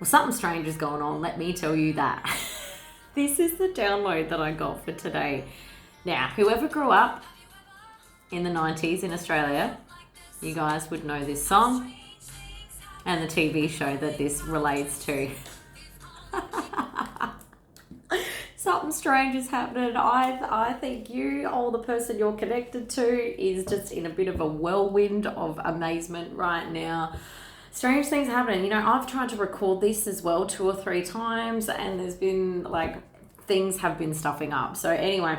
Well, something strange is going on, let me tell you that. This is the download that I got for today. Now, whoever grew up in the 90s in Australia, you guys would know this song and the TV show that this relates to. Something strange is happening. I think you, or the person you're connected to, is just in a bit of a whirlwind of amazement right now. Strange things happening. You know, I've tried to record this as well 2 or 3 times, and there's been like things have been stuffing up. So anyway,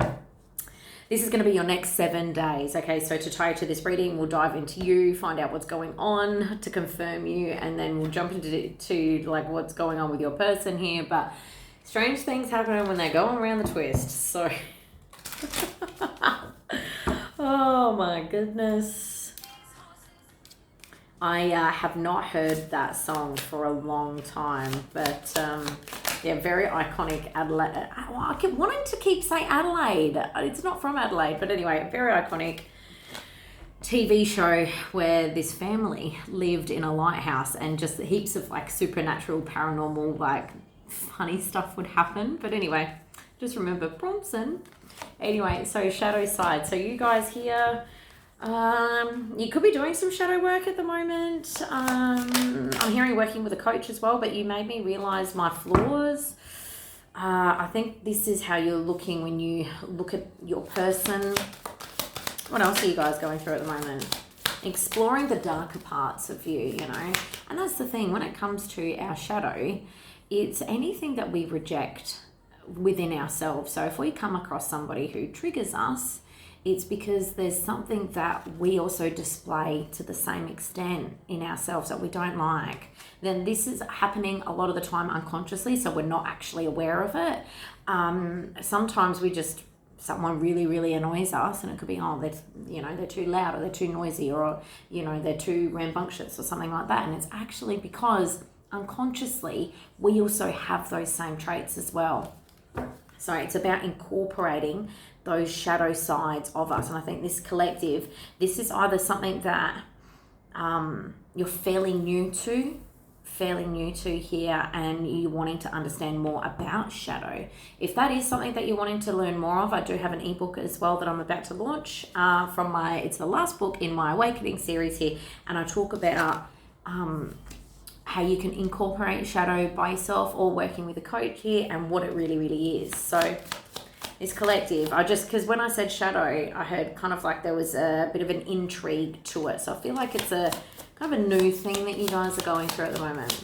this is going to be your next 7 days. Okay, so to tie to this reading, we'll dive into you, find out what's going on to confirm you, and then we'll jump into like what's going on with your person here. But strange things happen when they're going around the twist. So, oh my goodness. I have not heard that song for a long time, but yeah, very iconic Adelaide. I keep wanting to keep saying Adelaide. It's not from Adelaide, but anyway, very iconic TV show where this family lived in a lighthouse and just heaps of like supernatural, paranormal, like funny stuff would happen. But anyway, just remember Bronson. Anyway, so shadow side. So you guys here, you could be doing some shadow work at the moment. I'm hearing working with a coach as well, but you made me realize my flaws. I think this is how you're looking when you look at your person. What else are you guys going through at the moment? Exploring the darker parts of you, you know. And that's the thing, when it comes to our shadow, it's anything that we reject within ourselves. So if we come across somebody who triggers us, it's because there's something that we also display to the same extent in ourselves that we don't like. Then this is happening a lot of the time unconsciously, so we're not actually aware of it. Sometimes someone really, really annoys us, and it could be, they're too loud, or they're too noisy, or, they're too rambunctious or something like that. And it's actually because unconsciously we also have those same traits as well. So it's about incorporating those shadow sides of us. And I think this collective, this is either something that you're fairly new to here, and you wanting to understand more about shadow. If that is something that you're wanting to learn more of, I do have an ebook as well that I'm about to launch it's the last book in my Awakening series here, and I talk about how you can incorporate shadow by yourself or working with a coach here, and what it really, really is. So this collective, because when I said shadow, I heard kind of like there was a bit of an intrigue to it. So I feel like it's a kind of a new thing that you guys are going through at the moment.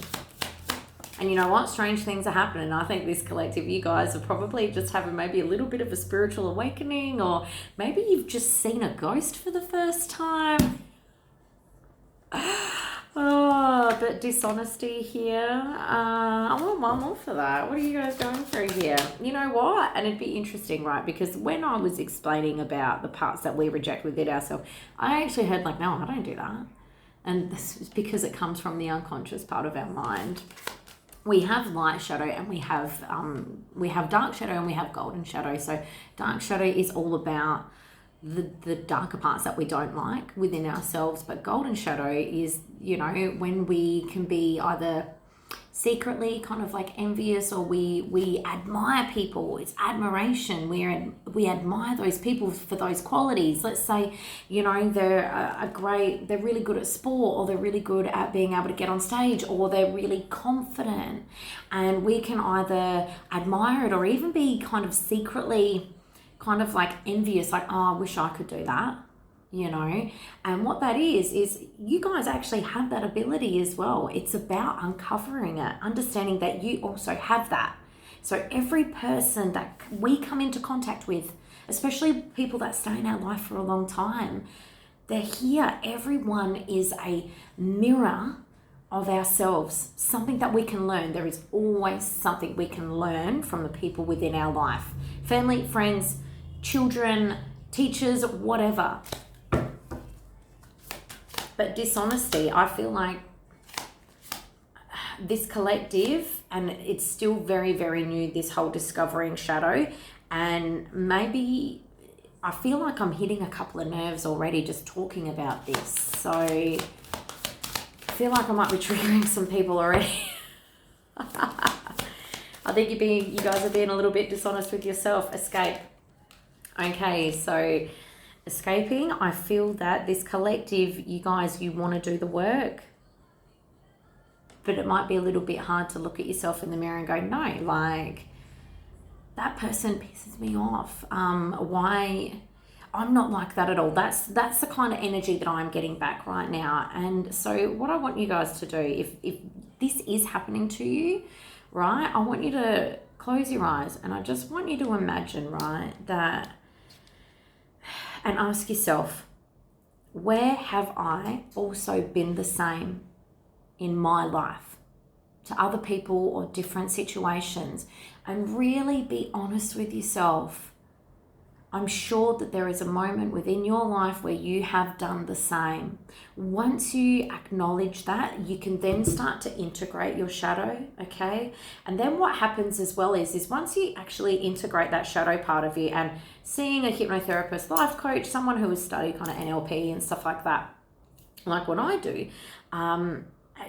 And you know what? Strange things are happening. I think this collective, you guys are probably just having maybe a little bit of a spiritual awakening, or maybe you've just seen a ghost for the first time. Oh, but dishonesty here. I want one more for that. What are you guys going through here? You know what? And it'd be interesting, right? Because when I was explaining about the parts that we reject within ourselves, I actually heard like, no, I don't do that. And this is because it comes from the unconscious part of our mind. We have light shadow, and we have dark shadow, and we have golden shadow. So dark shadow is all about the darker parts that we don't like within ourselves, but golden shadow is, when we can be either secretly kind of like envious, or we admire people. It's admiration. We admire those people for those qualities. Let's say, they're really good at sport, or they're really good at being able to get on stage, or they're really confident, and we can either admire it or even be kind of secretly kind of like envious, like, oh, I wish I could do that, And what that is you guys actually have that ability as well. It's about uncovering it, understanding that you also have that. So every person that we come into contact with, especially people that stay in our life for a long time, they're here. Everyone is a mirror of ourselves, something that we can learn. There is always something we can learn from the people within our life. Family, friends, children, teachers, whatever. But dishonesty, I feel like this collective, and it's still very, very new, this whole discovering shadow, and maybe I feel like I'm hitting a couple of nerves already just talking about this. So I feel like I might be triggering some people already. I think you guys are being a little bit dishonest with yourself. Escape. Okay, so escaping, I feel that this collective, you guys, you want to do the work, but it might be a little bit hard to look at yourself in the mirror and go, no, like, that person pisses me off. Why? I'm not like that at all. That's the kind of energy that I'm getting back right now. And so what I want you guys to do, if this is happening to you, right, I want you to close your eyes and I just want you to imagine, right, that, and ask yourself, where have I also been the same in my life to other people or different situations? And really be honest with yourself. I'm sure that there is a moment within your life where you have done the same. Once you acknowledge that, you can then start to integrate your shadow, okay? And then what happens as well is once you actually integrate that shadow part of you, and seeing a hypnotherapist, life coach, someone who has studied kind of NLP and stuff like that, like what I do,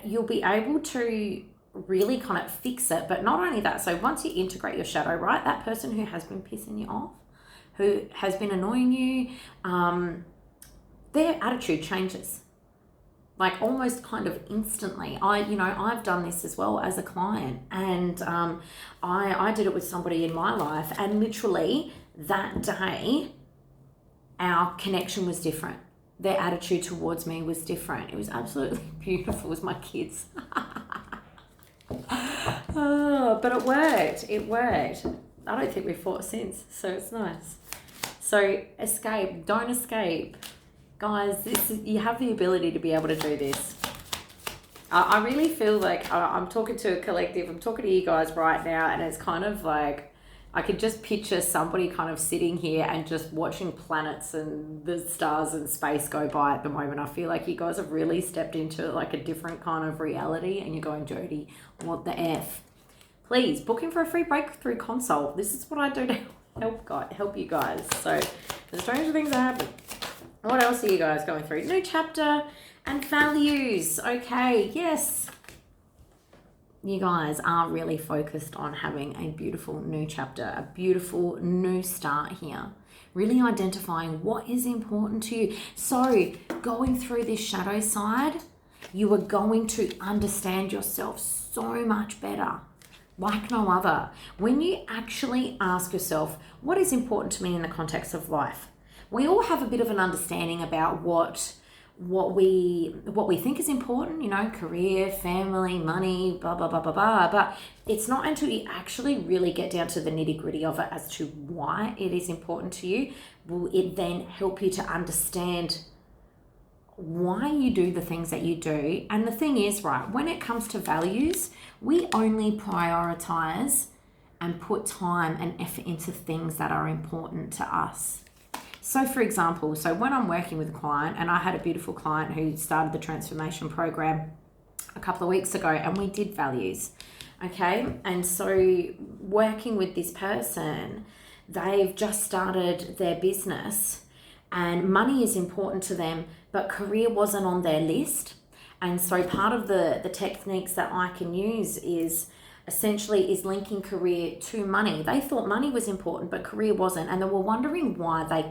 you'll be able to really kind of fix it. But not only that, so once you integrate your shadow, right, that person who has been pissing you off, who has been annoying you, their attitude changes, like almost kind of instantly. I've done this as well as a client, and I did it with somebody in my life, and literally that day, our connection was different. Their attitude towards me was different. It was absolutely beautiful. It was my kids. But it worked. It worked. I don't think we've fought since, so it's nice. So escape, don't escape. Guys, you have the ability to be able to do this. I really feel like I'm talking to a collective, I'm talking to you guys right now, and it's kind of like, I could just picture somebody kind of sitting here and just watching planets and the stars and space go by at the moment. I feel like you guys have really stepped into like a different kind of reality, and you're going, Jody, what the F? Please book in for a free breakthrough consult. This is what I do to help you guys. So the stranger things are happening. What else are you guys going through? New chapter and values. Okay, yes. You guys are really focused on having a beautiful new chapter, a beautiful new start here. Really identifying what is important to you. So going through this shadow side, you are going to understand yourself so much better, like no other. When you actually ask yourself, what is important to me in the context of life? We all have a bit of an understanding about what we think is important, career, family, money, blah, blah, blah, blah, blah. But it's not until you actually really get down to the nitty gritty of it as to why it is important to you, will it then help you to understand why you do the things that you do. And the thing is, right, when it comes to values, we only prioritize and put time and effort into things that are important to us. So for example, when I'm working with a client, and I had a beautiful client who started the transformation program a couple of weeks ago, and we did values, okay? And so working with this person, they've just started their business, and money is important to them, but career wasn't on their list. And so part of the techniques that I can use is linking career to money. They thought money was important, but career wasn't. And they were wondering why they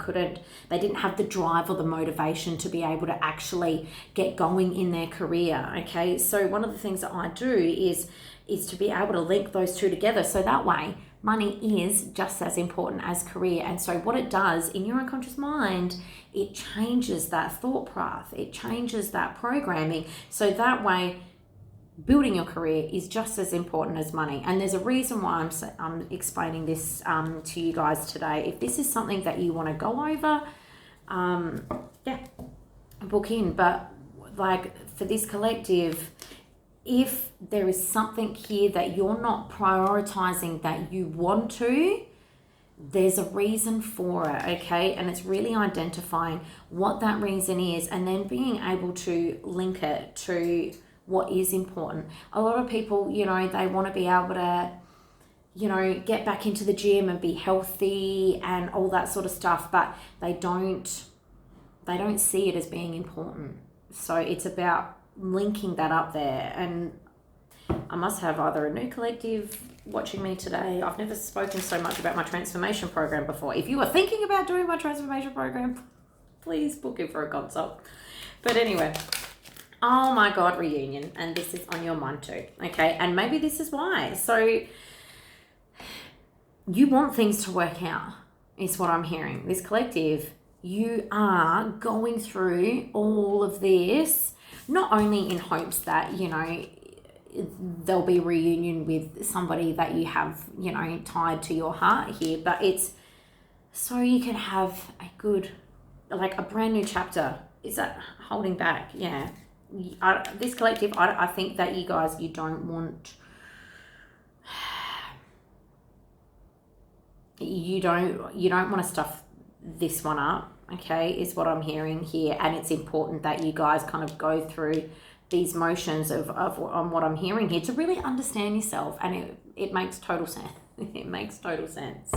didn't have the drive or the motivation to be able to actually get going in their career. Okay. So one of the things that I do is to be able to link those two together. So that way money is just as important as career. And so what it does in your unconscious mind, it changes that thought path. It changes that programming. So that way, building your career is just as important as money. And there's a reason why I'm explaining this to you guys today. If this is something that you want to go over, book in. But like for this collective, if there is something here that you're not prioritizing that you want to, there's a reason for it, okay? And it's really identifying what that reason is, and then being able to link it to what is important. A lot of people, they want to be able to, get back into the gym and be healthy and all that sort of stuff, but they don't see it as being important. So it's about linking that up there. And I must have either a new collective watching me today. I've never spoken so much about my transformation program before. If you are thinking about doing my transformation program, please book it for a consult. But anyway, oh my God, reunion. And this is on your mind too. Okay. And maybe this is why. So you want things to work out, is what I'm hearing. This collective, you are going through all of this, not only in hopes that, you know, there'll be reunion with somebody that you have, you know, tied to your heart here, but it's so you can have a good, like a brand new chapter. Is that holding back? Yeah. This collective, I think that you guys, you don't want, you don't want to stuff this one up, okay, is what I'm hearing here. And it's important that you guys kind of go through these motions of on what I'm hearing here to really understand yourself. And it makes total sense. It makes total sense.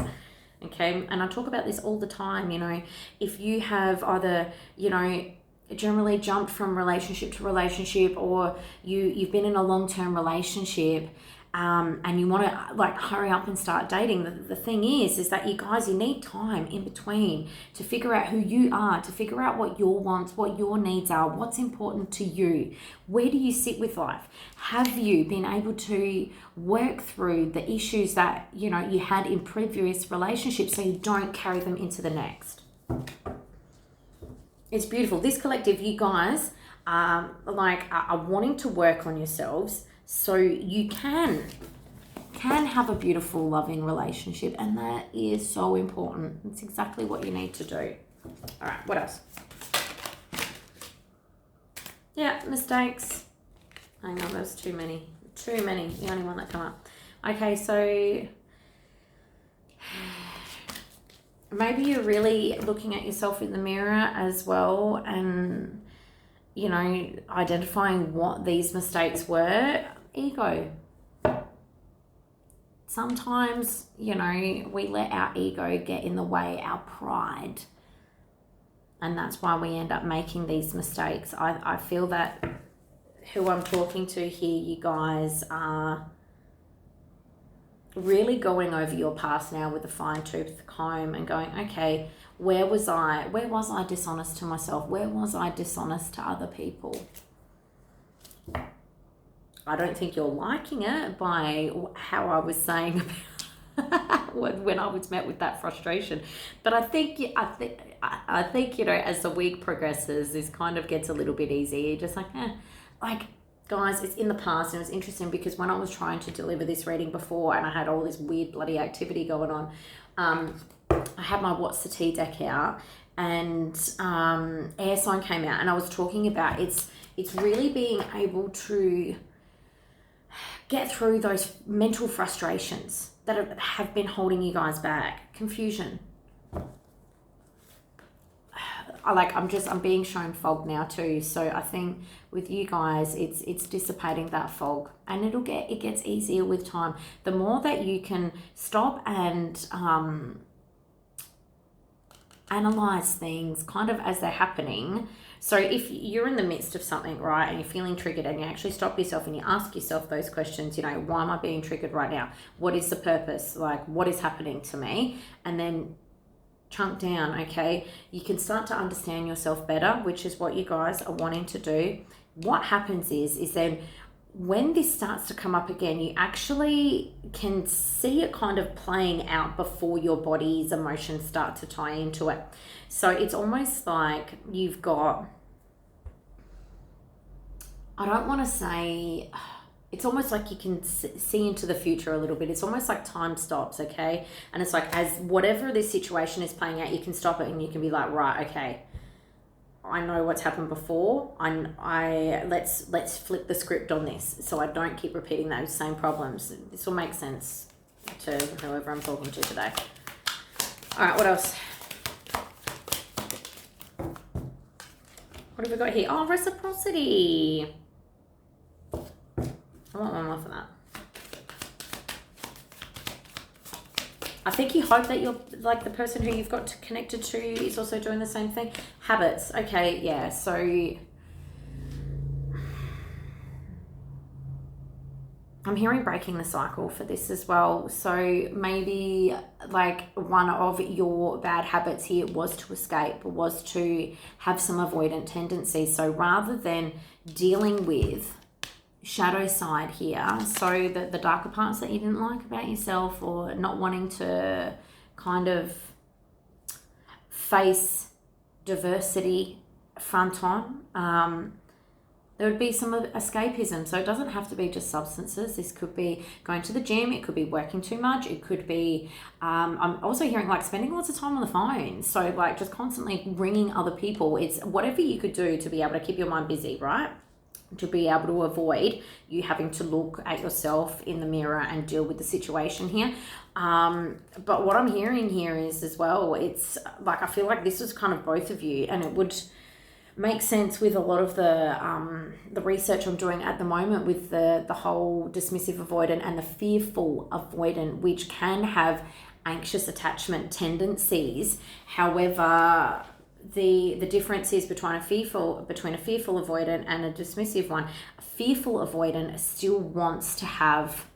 Okay. And I talk about this all the time, you know, if you have either, you know, generally jumped from relationship to relationship, or you've been in a long-term relationship, and you want to like hurry up and start dating. The thing is that you guys, you need time in between to figure out who you are, to figure out what your wants, what your needs are, what's important to you. Where do you sit with life? Have you been able to work through the issues that, you know, you had in previous relationships so you don't carry them into the next? It's beautiful. This collective, you guys are wanting to work on yourselves so you can have a beautiful, loving relationship. And that is so important. It's exactly what you need to do. All right, what else? Yeah, mistakes. Hang on, there's too many. The only one that come up. Okay, so maybe you're really looking at yourself in the mirror as well, and, you know, identifying what these mistakes were. Ego. Sometimes, you know, we let our ego get in the way, our pride. And that's why we end up making these mistakes. I feel that who I'm talking to here, you guys are really going over your past now with a fine-tooth comb and going, okay, where was I dishonest to myself? Where was I dishonest to other people? I don't think you're liking it by how I was saying about when I was met with that frustration. But I think, you know, as the week progresses, this kind of gets a little bit easier. You're just like, guys, it's in the past. And it was interesting because when I was trying to deliver this reading before and I had all this weird bloody activity going on, I had my What's the Tea deck out, and Air Sign came out, and I was talking about it's really being able to get through those mental frustrations that have been holding you guys back. Confusion. I'm being shown fog now too. So I think with you guys, it's dissipating that fog, and it gets easier with time. The more that you can stop and analyze things kind of as they're happening. So if you're in the midst of something, right, and you're feeling triggered, and you actually stop yourself and you ask yourself those questions, you know, why am I being triggered right now? What is the purpose? Like, what is happening to me? And then chunk down, okay? You can start to understand yourself better, which is what you guys are wanting to do. What happens is then when this starts to come up again, you actually can see it kind of playing out before your body's emotions start to tie into it. So it's almost like you've got, I don't want to say, it's almost like you can see into the future a little bit. It's almost like time stops, okay? And it's like, as whatever this situation is playing out, you can stop it and you can be like, right, okay, I know what's happened before. Let's flip the script on this so I don't keep repeating those same problems. This will make sense to whoever I'm talking to today. All right, what else? What have we got here? Oh, reciprocity. I want one more for that. I think you hope that you're like the person who you've got connected to is also doing the same thing. Habits. Okay, yeah. So I'm hearing breaking the cycle for this as well. So maybe like one of your bad habits here was to escape, was to have some avoidant tendencies. So rather than dealing with shadow side here, so the darker parts that you didn't like about yourself, or not wanting to kind of face diversity front on, there would be some escapism. So it doesn't have to be just substances. This could be going to the gym. It could be working too much. It could be, I'm also hearing like spending lots of time on the phone. So like just constantly ringing other people. It's whatever you could do to be able to keep your mind busy, right? To be able to avoid you having to look at yourself in the mirror and deal with the situation here. But what I'm hearing here is as well, it's like, I feel like this is kind of both of you, and it would make sense with a lot of the research I'm doing at the moment with the whole dismissive avoidant and the fearful avoidant, which can have anxious attachment tendencies. However, the difference is between a fearful avoidant and a dismissive one. A fearful avoidant still wants to have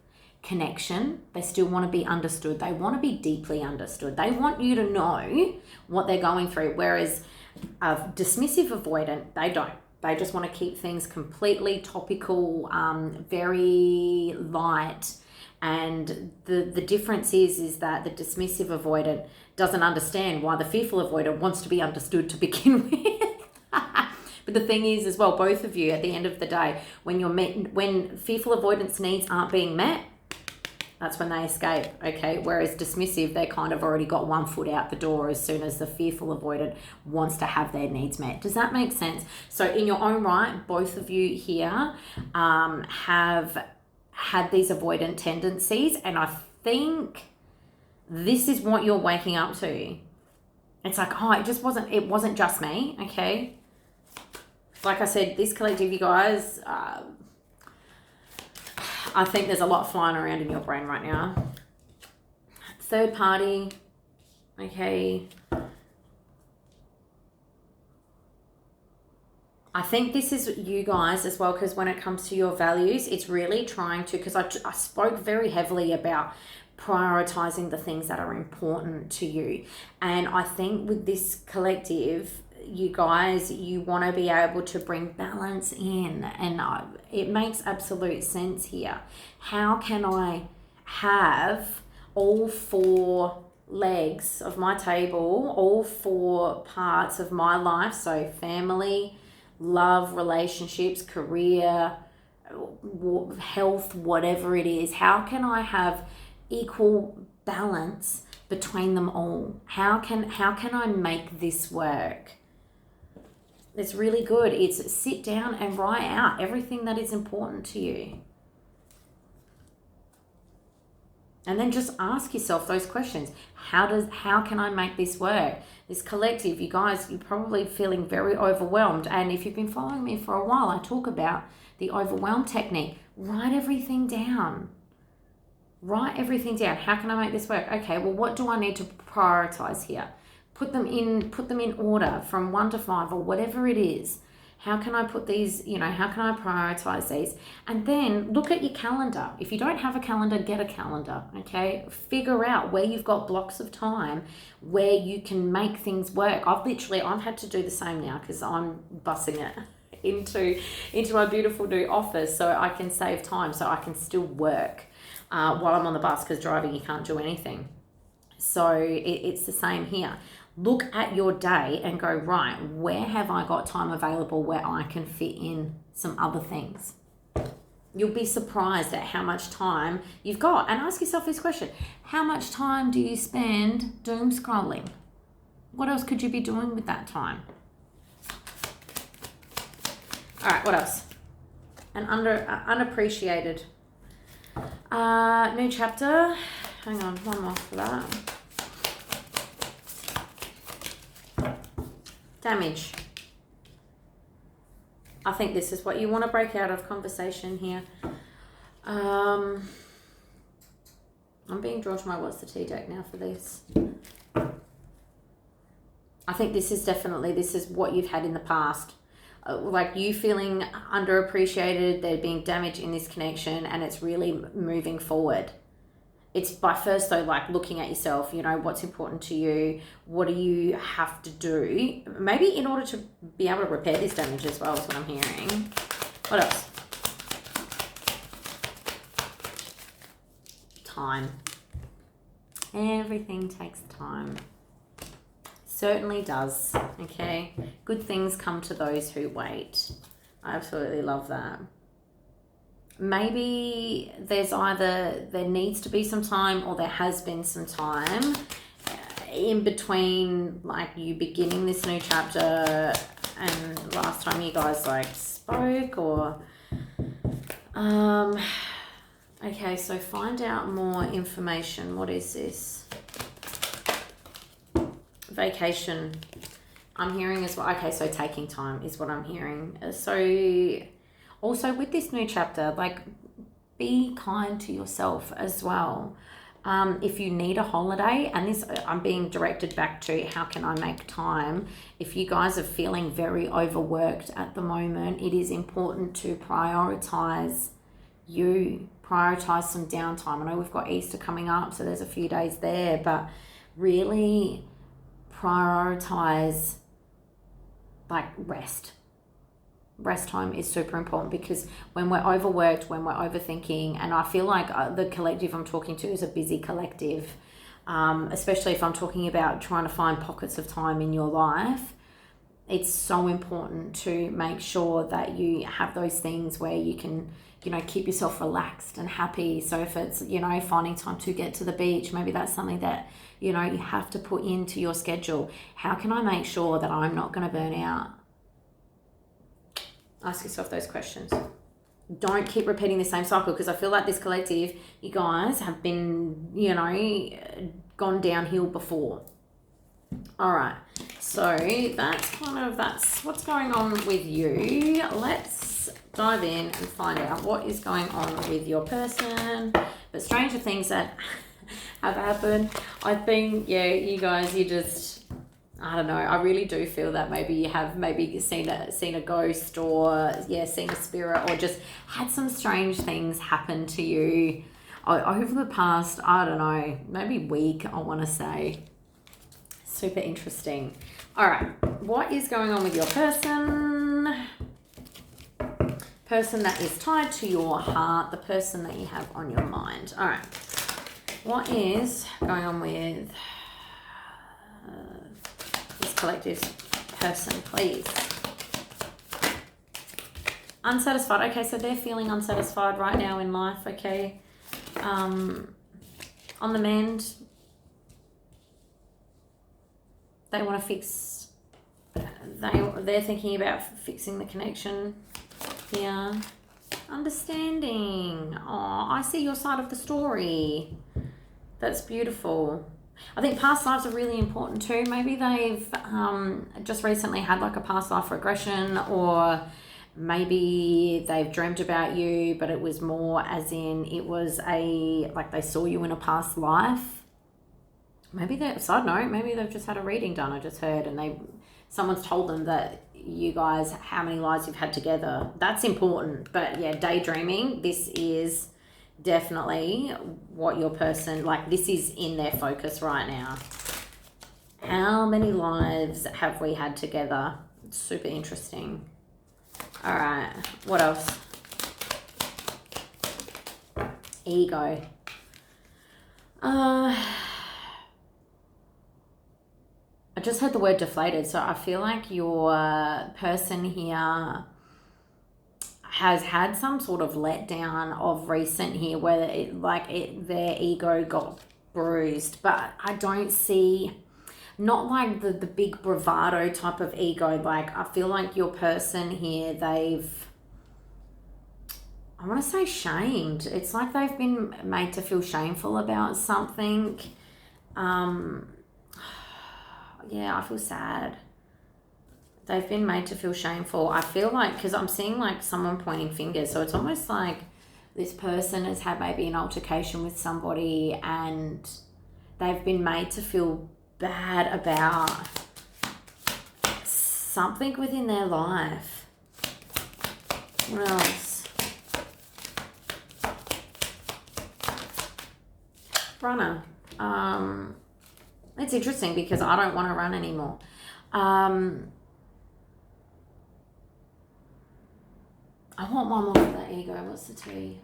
connection. They still want to be understood. They want to be deeply understood. They want you to know what they're going through. Whereas a dismissive avoidant, they don't. They just want to keep things completely topical, very light. And the difference is that the dismissive avoidant doesn't understand why the fearful avoidant wants to be understood to begin with. But the thing is as well, both of you at the end of the day, when fearful avoidance needs aren't being met, that's when they escape, okay? Whereas dismissive, they kind of already got one foot out the door as soon as the fearful avoidant wants to have their needs met. Does that make sense? So in your own right, both of you here have had these avoidant tendencies, and I think this is what you're waking up to. It's like, oh, it wasn't just me, okay? Like I said, this collective, you guys, I think there's a lot flying around in your brain right now. Third party, okay. I think this is you guys as well, because when it comes to your values, it's really trying to, because I spoke very heavily about prioritizing the things that are important to you. And I think with this collective, you guys, you want to be able to bring balance in, and it makes absolute sense here. How can I have all four legs of my table, all four parts of my life, so family, love, relationships, career, health, whatever it is, how can I have equal balance between them all? How can I make this work? It's really good. It's sit down and write out everything that is important to you. And then just ask yourself those questions. How can I make this work? This collective, you guys, you're probably feeling very overwhelmed. And if you've been following me for a while, I talk about the overwhelm technique. Write everything down. Write everything down. How can I make this work? Okay, well, what do I need to prioritize here? Put them in order from 1 to 5 or whatever it is. How can I put these, how can I prioritize these? And then look at your calendar. If you don't have a calendar, get a calendar, okay? Figure out where you've got blocks of time where you can make things work. I've had to do the same now because I'm bussing it into my beautiful new office so I can save time, so I can still work while I'm on the bus, because driving, you can't do anything. So it's the same here. Look at your day and go, right, where have I got time available where I can fit in some other things? You'll be surprised at how much time you've got. And ask yourself this question: how much time do you spend doom scrolling? What else could you be doing with that time? All right, what else? An unappreciated. New chapter. Hang on, one more for that. Damage. I think this is what you want to break out of conversation here. I'm being drawn to my what's the tea deck now for this. I think this is what you've had in the past. like you feeling underappreciated, there being damage in this connection, and it's really moving forward. It's by first though, like looking at yourself, you know, what's important to you, what do you have to do, maybe in order to be able to repair this damage as well, is what I'm hearing. What else? Time. Everything takes time. Certainly does. Okay. Good things come to those who wait. I absolutely love that. Maybe there needs to be some time, or there has been some time in between, like you beginning this new chapter and last time you guys like spoke, or okay, so find out more information. What is this? Vacation. I'm hearing as well. Okay, so taking time is what I'm hearing. So also with this new chapter, like be kind to yourself as well. If you need a holiday, and this I'm being directed back to how can I make time. If you guys are feeling very overworked at the moment, it is important to prioritize some downtime. I know we've got Easter coming up, so there's a few days there, but really prioritize like rest. Rest time is super important, because when we're overworked, when we're overthinking, and I feel like the collective I'm talking to is a busy collective, especially if I'm talking about trying to find pockets of time in your life, it's so important to make sure that you have those things where you can, you know, keep yourself relaxed and happy. So if it's, you know, finding time to get to the beach, maybe that's something that, you know, you have to put into your schedule. How can I make sure that I'm not going to burn out? Ask yourself those questions. Don't keep repeating the same cycle, because I feel like this collective, you guys have been, you know, gone downhill before. All right, so that's what's going on with you. Let's dive in and find out what is going on with your person. But stranger things that have happened. I think, yeah, you guys, you just, I don't know, I really do feel that maybe you have seen a ghost, or seen a spirit, or just had some strange things happen to you over the past, I don't know, maybe week, I want to say. Super interesting. All right, what is going on with your person? Person that is tied to your heart, the person that you have on your mind. All right, what is going on with this collective person, please? Unsatisfied. Okay, so they're feeling unsatisfied right now in life. Okay, on the mend. They want to fix. They're thinking about fixing the connection. Yeah, understanding. Oh, I see your side of the story. That's beautiful. I think past lives are really important too. Maybe they've just recently had like a past life regression, or maybe they've dreamt about you, but it was more as in it was like they saw you in a past life. Maybe side note, maybe they've just had a reading done, I just heard, and someone's told them that you guys, how many lives you've had together. That's important. But yeah, daydreaming, this is definitely what your person, like this is in their focus right now. How many lives have we had together? It's super interesting. All right, what else? Ego. I just heard the word deflated, so I feel like your person here has had some sort of letdown of recent here, where their ego got bruised, but I don't see, not like the big bravado type of ego. Like I feel like your person here, I want to say shamed. It's like they've been made to feel shameful about something. Yeah, I feel sad. They've been made to feel shameful. I feel like, because I'm seeing like someone pointing fingers, so it's almost like this person has had maybe an altercation with somebody and they've been made to feel bad about something within their life. What else? Runner. It's interesting because I don't want to run anymore. I want one more for the ego. What's the T?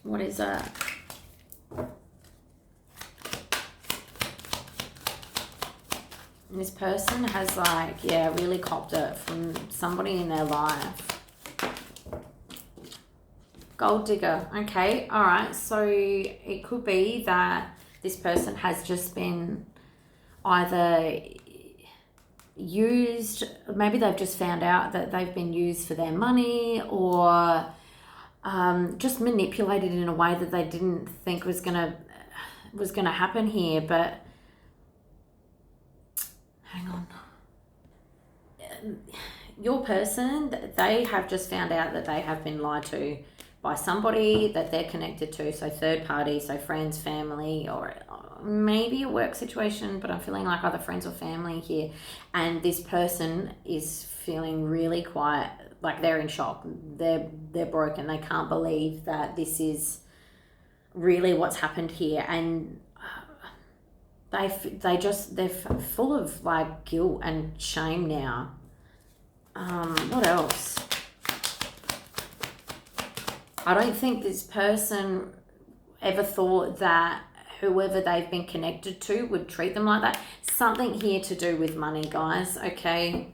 What is that? And this person has like, yeah, really copped it from somebody in their life. Gold digger. Okay. All right. So it could be that this person has just been either used, maybe they've just found out that they've been used for their money, or just manipulated in a way that they didn't think was gonna happen here. But hang on. Your person, they have just found out that they have been lied to by somebody that they're connected to, so third party, so friends, family, or maybe a work situation, but I'm feeling like either friends or family here. And this person is feeling really quiet, like they're in shock. They're broken. They can't believe that this is really what's happened here. And they're full of like guilt and shame now. What else? I don't think this person ever thought that whoever they've been connected to would treat them like that. Something here to do with money, guys, okay?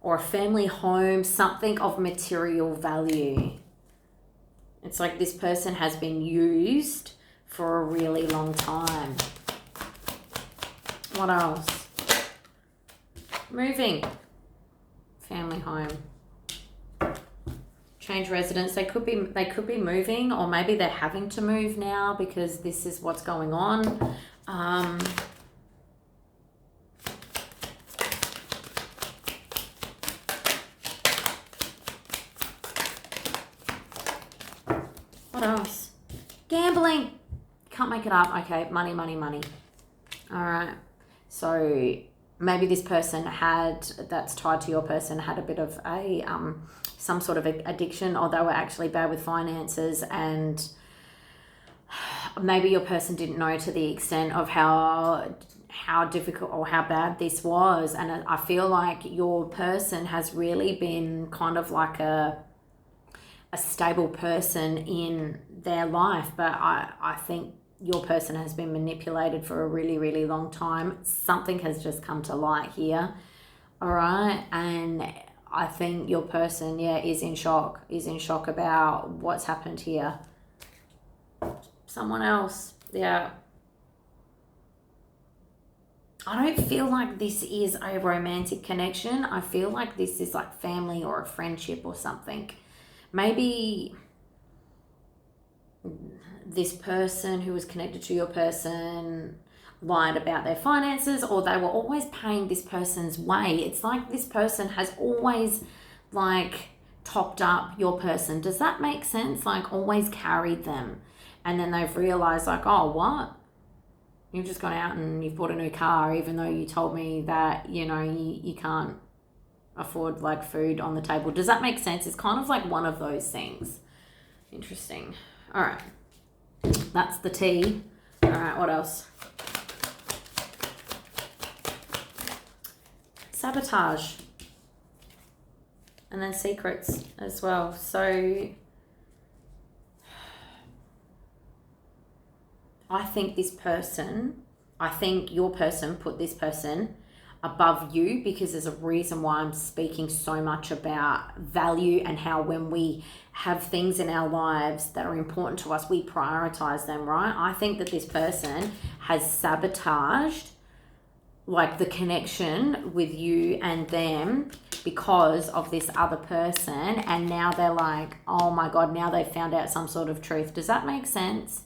Or a family home, something of material value. It's like this person has been used for a really long time. What else? Moving. Family home. Change residence. They could be moving, or maybe they're having to move now because this is what's going on. What else? Gambling. Can't make it up. Okay, money, money, money. All right. So maybe this person that's tied to your person had a bit of a some sort of addiction, or they were actually bad with finances, and maybe your person didn't know to the extent of how difficult or how bad this was. And I feel like your person has really been kind of like a stable person in their life, but I think your person has been manipulated for a really, really long time. Something has just come to light here. All right. And I think your person, is in shock about what's happened here. Someone else. Yeah. I don't feel like this is a romantic connection. I feel like this is like family or a friendship or something. Maybe this person who was connected to your person lied about their finances, or they were always paying this person's way. It's like this person has always like topped up your person. Does that make sense? Like always carried them. And then they've realized like, oh, what? You've just gone out and you've bought a new car, even though you told me that, you can't afford like food on the table. Does that make sense? It's kind of like one of those things. Interesting. All right. That's the T. All right, what else? Sabotage. And then secrets as well. So I think your person put this person above you, because there's a reason why I'm speaking so much about value and how when we have things in our lives that are important to us, we prioritize them, right? I think that this person has sabotaged like the connection with you and them because of this other person, and now they're like, oh my God, now they've found out some sort of truth. Does that make sense?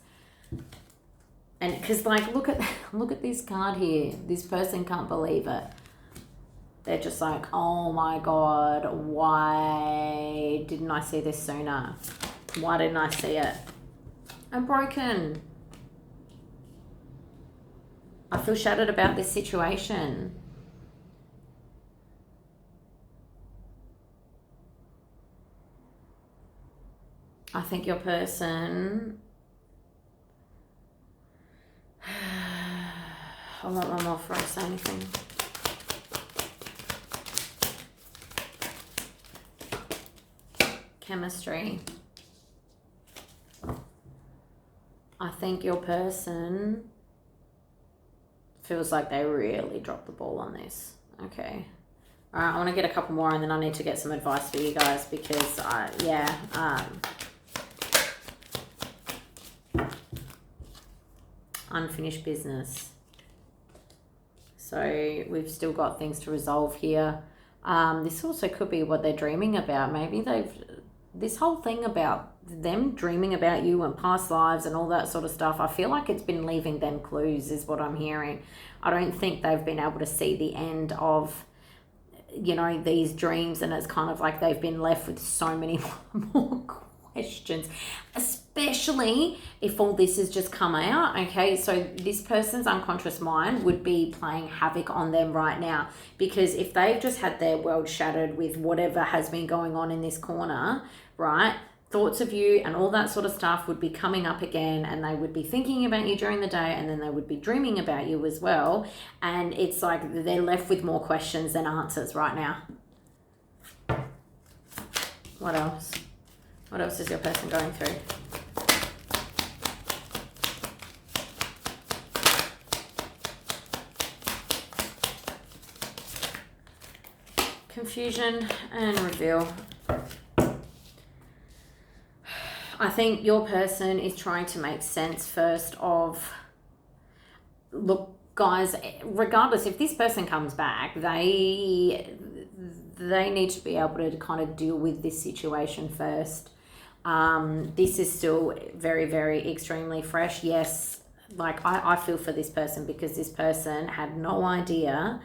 And because like, look at this card here. This person can't believe it. They're just like, oh my God, why didn't I see this sooner? Why didn't I see it? I'm broken. I feel shattered about this situation. I think your person... I want one more before I say anything. Chemistry. I think your person feels like they really dropped the ball on this. Okay. All right, I want to get a couple more and then I need to get some advice for you guys because, unfinished business. So we've still got things to resolve here. This also could be what they're dreaming about. Maybe this whole thing about them dreaming about you and past lives and all that sort of stuff, I feel like it's been leaving them clues is what I'm hearing. I don't think they've been able to see the end of, these dreams, and it's kind of like they've been left with so many more questions, especially if all this has just come out. Okay, so this person's unconscious mind would be playing havoc on them right now, because if they've just had their world shattered with whatever has been going on in this corner, right, thoughts of you and all that sort of stuff would be coming up again, and they would be thinking about you during the day, and then they would be dreaming about you as well, and it's like they're left with more questions than answers right now. What else? What else is your person going through? Confusion and reveal. I think your person is trying to make sense first of, look, guys, regardless, if this person comes back, they need to be able to kind of deal with this situation first. This is still very, very extremely fresh. Yes, like I feel for this person, because this person had no idea.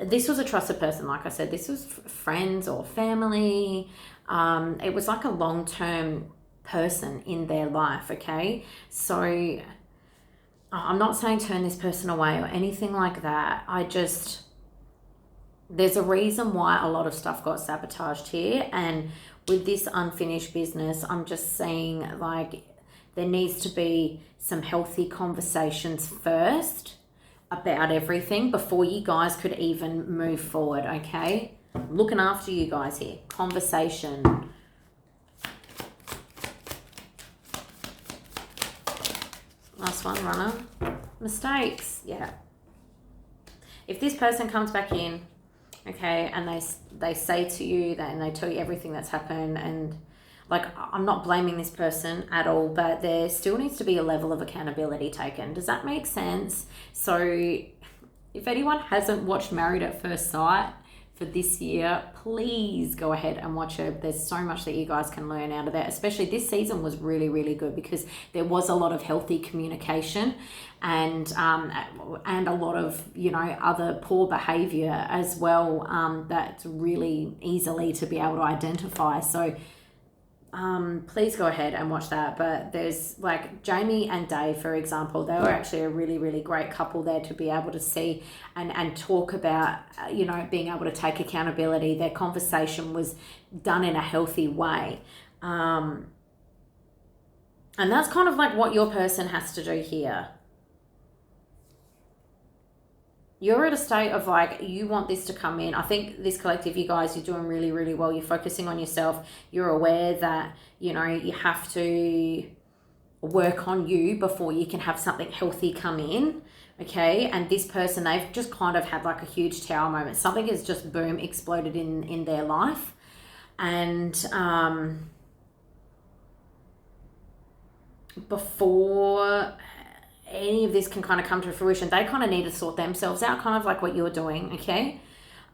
This was a trusted person, like I said. This was friends or family. It was like a long-term person in their life, okay? So I'm not saying turn this person away or anything like that. There's a reason why a lot of stuff got sabotaged here, and with this unfinished business, I'm just saying, like, there needs to be some healthy conversations first about everything before you guys could even move forward, okay? I'm looking after you guys here. Conversation. Last one, runner. Mistakes. Yeah. If this person comes back in, okay, and they say to you that, and they tell you everything that's happened, and like, I'm not blaming this person at all, but there still needs to be a level of accountability taken. Does that make sense? So if anyone hasn't watched Married at First Sight for this year, please go ahead and watch it. There's so much that you guys can learn out of that. Especially this season was really, really good because there was a lot of healthy communication and a lot of, other poor behavior as well, that's really easily to be able to identify. So please go ahead and watch that. But there's like Jamie and Dave, for example, they were actually a really, really great couple there to be able to see and talk about, being able to take accountability. Their conversation was done in a healthy way. And that's kind of like what your person has to do here. You're at a state of like, you want this to come in. I think this collective, you guys, you're doing really, really well. You're focusing on yourself. You're aware that, you have to work on you before you can have something healthy come in. Okay. And this person, they've just kind of had like a huge tower moment. Something has just boom exploded in their life. And, before any of this can kind of come to fruition, they kind of need to sort themselves out, kind of like what you're doing, okay?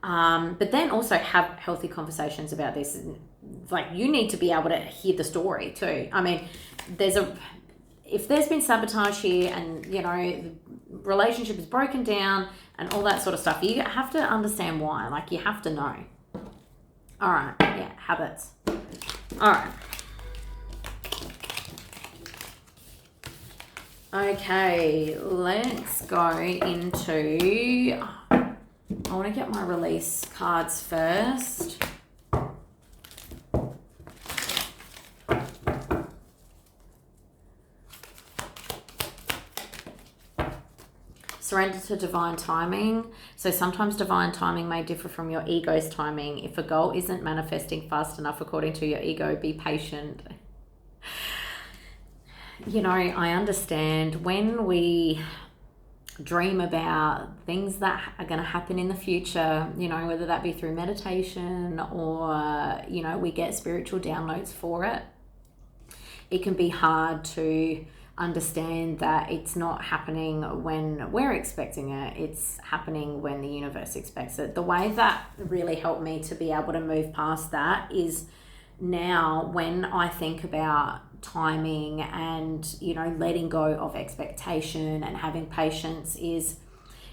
But then also have healthy conversations about this. Like, you need to be able to hear the story too. I mean, if there's been sabotage here and, the relationship is broken down and all that sort of stuff, you have to understand why. Like, you have to know. All right, yeah, habits. All right. Okay, let's go into, I want to get my release cards first. Surrender to divine timing. So sometimes divine timing may differ from your ego's timing. If a goal isn't manifesting fast enough according to your ego, be patient. You know, I understand when we dream about things that are going to happen in the future, you know, whether that be through meditation or, you know, we get spiritual downloads for it, it can be hard to understand that it's not happening when we're expecting it. It's happening when the universe expects it. The way that really helped me to be able to move past that is now when I think about timing and, you know, letting go of expectation and having patience, is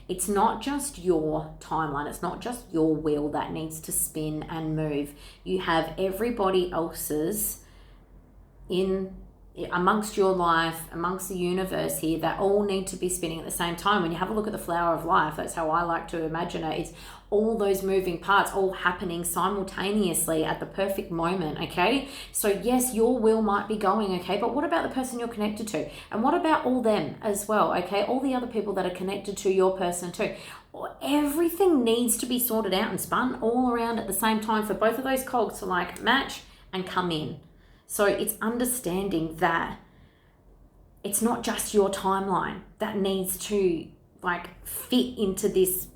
it's not just your timeline, it's not just your wheel that needs to spin and move. You have everybody else's amongst your life, amongst the universe here, that all need to be spinning at the same time. When you have a look at the flower of life, that's how I like to imagine it. It's all those moving parts all happening simultaneously at the perfect moment, okay? So yes, your will might be going, okay, but what about the person you're connected to? And what about all them as well, okay? All the other people that are connected to your person too. Everything needs to be sorted out and spun all around at the same time for both of those cogs to like match and come in. So it's understanding that it's not just your timeline that needs to like fit into this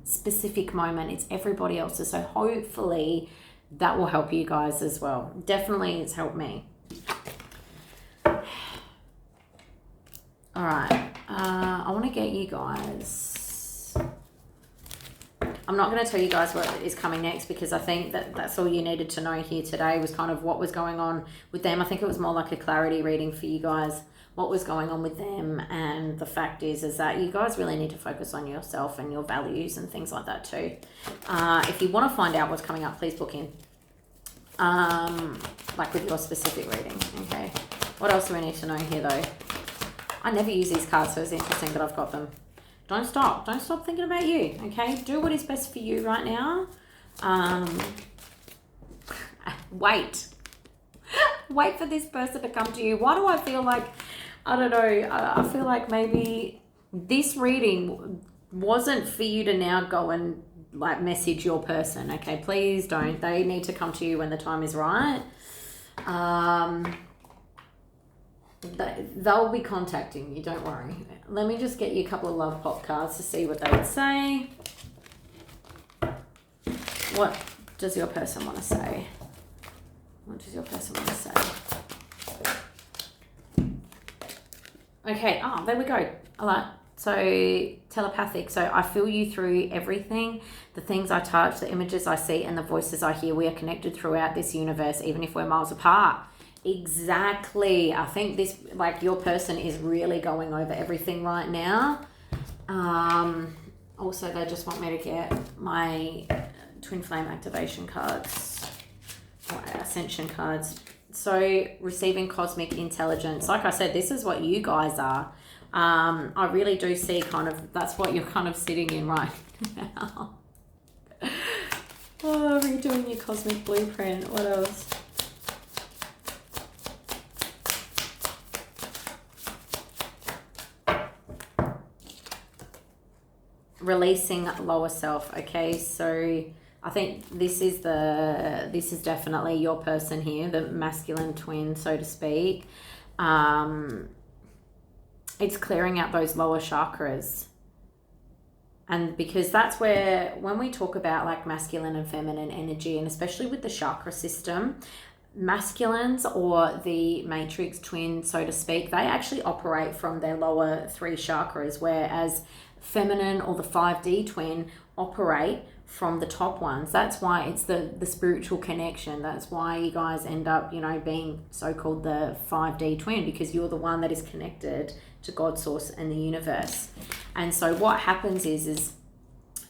specific moment. It's everybody else's. So hopefully that will help you guys as well. Definitely it's helped me. All right. I want to get you guys... I'm not going to tell you guys what is coming next because I think that that's all you needed to know here today was kind of what was going on with them. I think it was more like a clarity reading for you guys, what was going on with them. And the fact is that you guys really need to focus on yourself and your values and things like that too. If you want to find out what's coming up, please book in. Like with your specific reading, okay? What else do we need to know here though? I never use these cards, so it's interesting that I've got them. Don't stop thinking about you, okay? Do what is best for you right now. Wait for this person to come to you. Why do I feel like, I don't know, I feel like maybe this reading wasn't for you to now go and like message your person, okay? Please don't. They need to come to you when the time is right. They'll be contacting you, don't worry. Let me just get you a couple of love pop cards to see what they would say. What does your person want to say? What does your person want to say? Okay, there we go. All right. So telepathic. So I feel you through everything, the things I touch, the images I see, and the voices I hear. We are connected throughout this universe, even if we're miles apart. Exactly. I think this, like, your person is really going over everything right now. Also, they just want me to get my twin flame activation cards, or ascension cards. So receiving cosmic intelligence. Like I said, this is what you guys are. I really do see kind of, that's what you're kind of sitting in right now. Redoing your cosmic blueprint. What else? Releasing lower self. Okay, so I think this is definitely your person here, the masculine twin, so to speak. It's clearing out those lower chakras. And because that's where, when we talk about like masculine and feminine energy, and especially with the chakra system, masculines or the matrix twin, so to speak, they actually operate from their lower three chakras, whereas feminine or the 5D twin operate from the top ones. That's why it's the spiritual connection. That's why you guys end up, you know, being so-called the 5D twin, because you're the one that is connected to God, source, and the universe. And so what happens is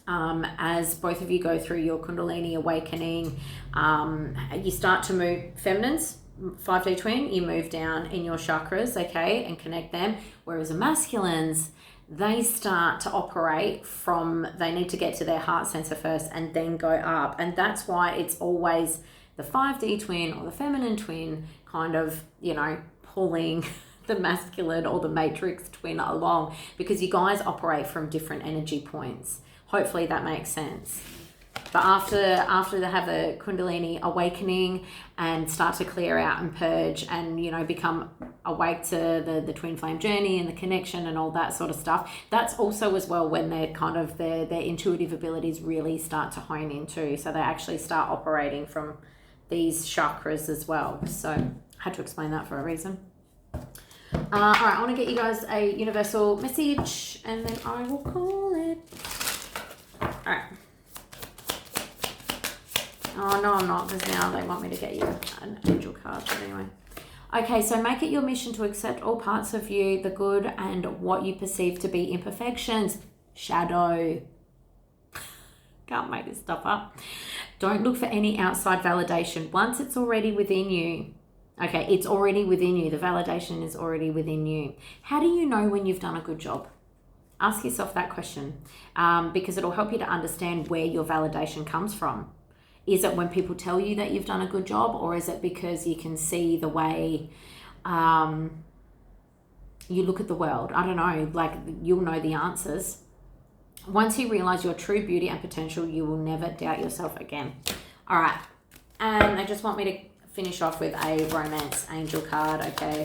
as both of you go through your Kundalini awakening, you start to move feminines, 5D twin, you move down in your chakras, okay, and connect them. Whereas the masculines, they start to operate from, they need to get to their heart center first and then go up. And that's why it's always the 5D twin or the feminine twin kind of, you know, pulling the masculine or the matrix twin along, because you guys operate from different energy points. Hopefully that makes sense. But after they have the Kundalini awakening and start to clear out and purge and, you know, become awake to the twin flame journey and the connection and all that sort of stuff, that's also as well when they're kind of their intuitive abilities really start to hone into. So they actually start operating from these chakras as well. So I had to explain that for a reason. All right, I want to get you guys a universal message and then I will call it. All right. Oh, no, I'm not, because now they want me to get you an angel card. But anyway. Okay, so make it your mission to accept all parts of you, the good and what you perceive to be imperfections. Shadow. Can't make this stuff up. Don't look for any outside validation. Once it's already within you. Okay, it's already within you. The validation is already within you. How do you know when you've done a good job? Ask yourself that question, because it'll help you to understand where your validation comes from. Is it when people tell you that you've done a good job, or is it because you can see the way you look at the world? I don't know, like you'll know the answers. Once you realize your true beauty and potential, you will never doubt yourself again. All right, and they just want me to finish off with a romance angel card, okay?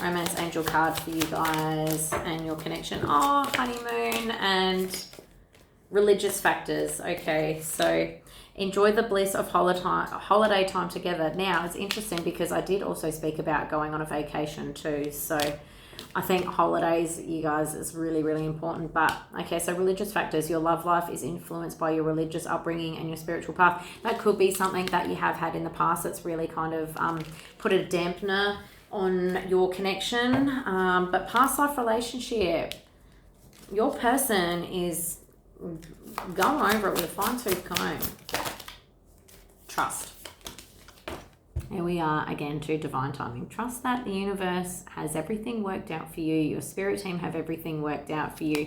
Romance angel card for you guys and your connection. Oh, honeymoon and religious factors. Okay, so enjoy the bliss of holiday time together. Now, it's interesting because I did also speak about going on a vacation too. So I think holidays, you guys, is really, really important. But okay, so religious factors. Your love life is influenced by your religious upbringing and your spiritual path. That could be something that you have had in the past that's really kind of put a dampener on your connection. But past life relationship, your person is going over it with a fine-tooth comb. Trust. Here we are again to divine timing. Trust that the universe has everything worked out for you. Your spirit team have everything worked out for you.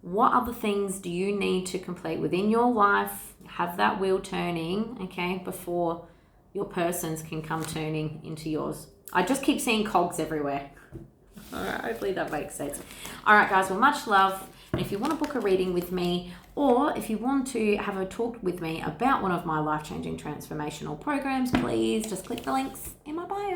What other things do you need to complete within your life? Have that wheel turning, okay, before your persons can come turning into yours. I just keep seeing cogs everywhere. All right, hopefully that makes sense. All right, guys, well, much love. And if you want to book a reading with me, or if you want to have a talk with me about one of my life-changing transformational programs, please just click the links in my bio.